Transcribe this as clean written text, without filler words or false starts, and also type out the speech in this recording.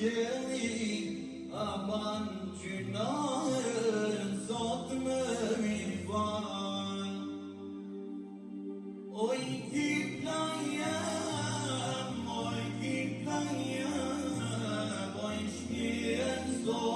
qeli, aman gjynahën sot më mirëfal. Oj kipla jem, oj shkjen zot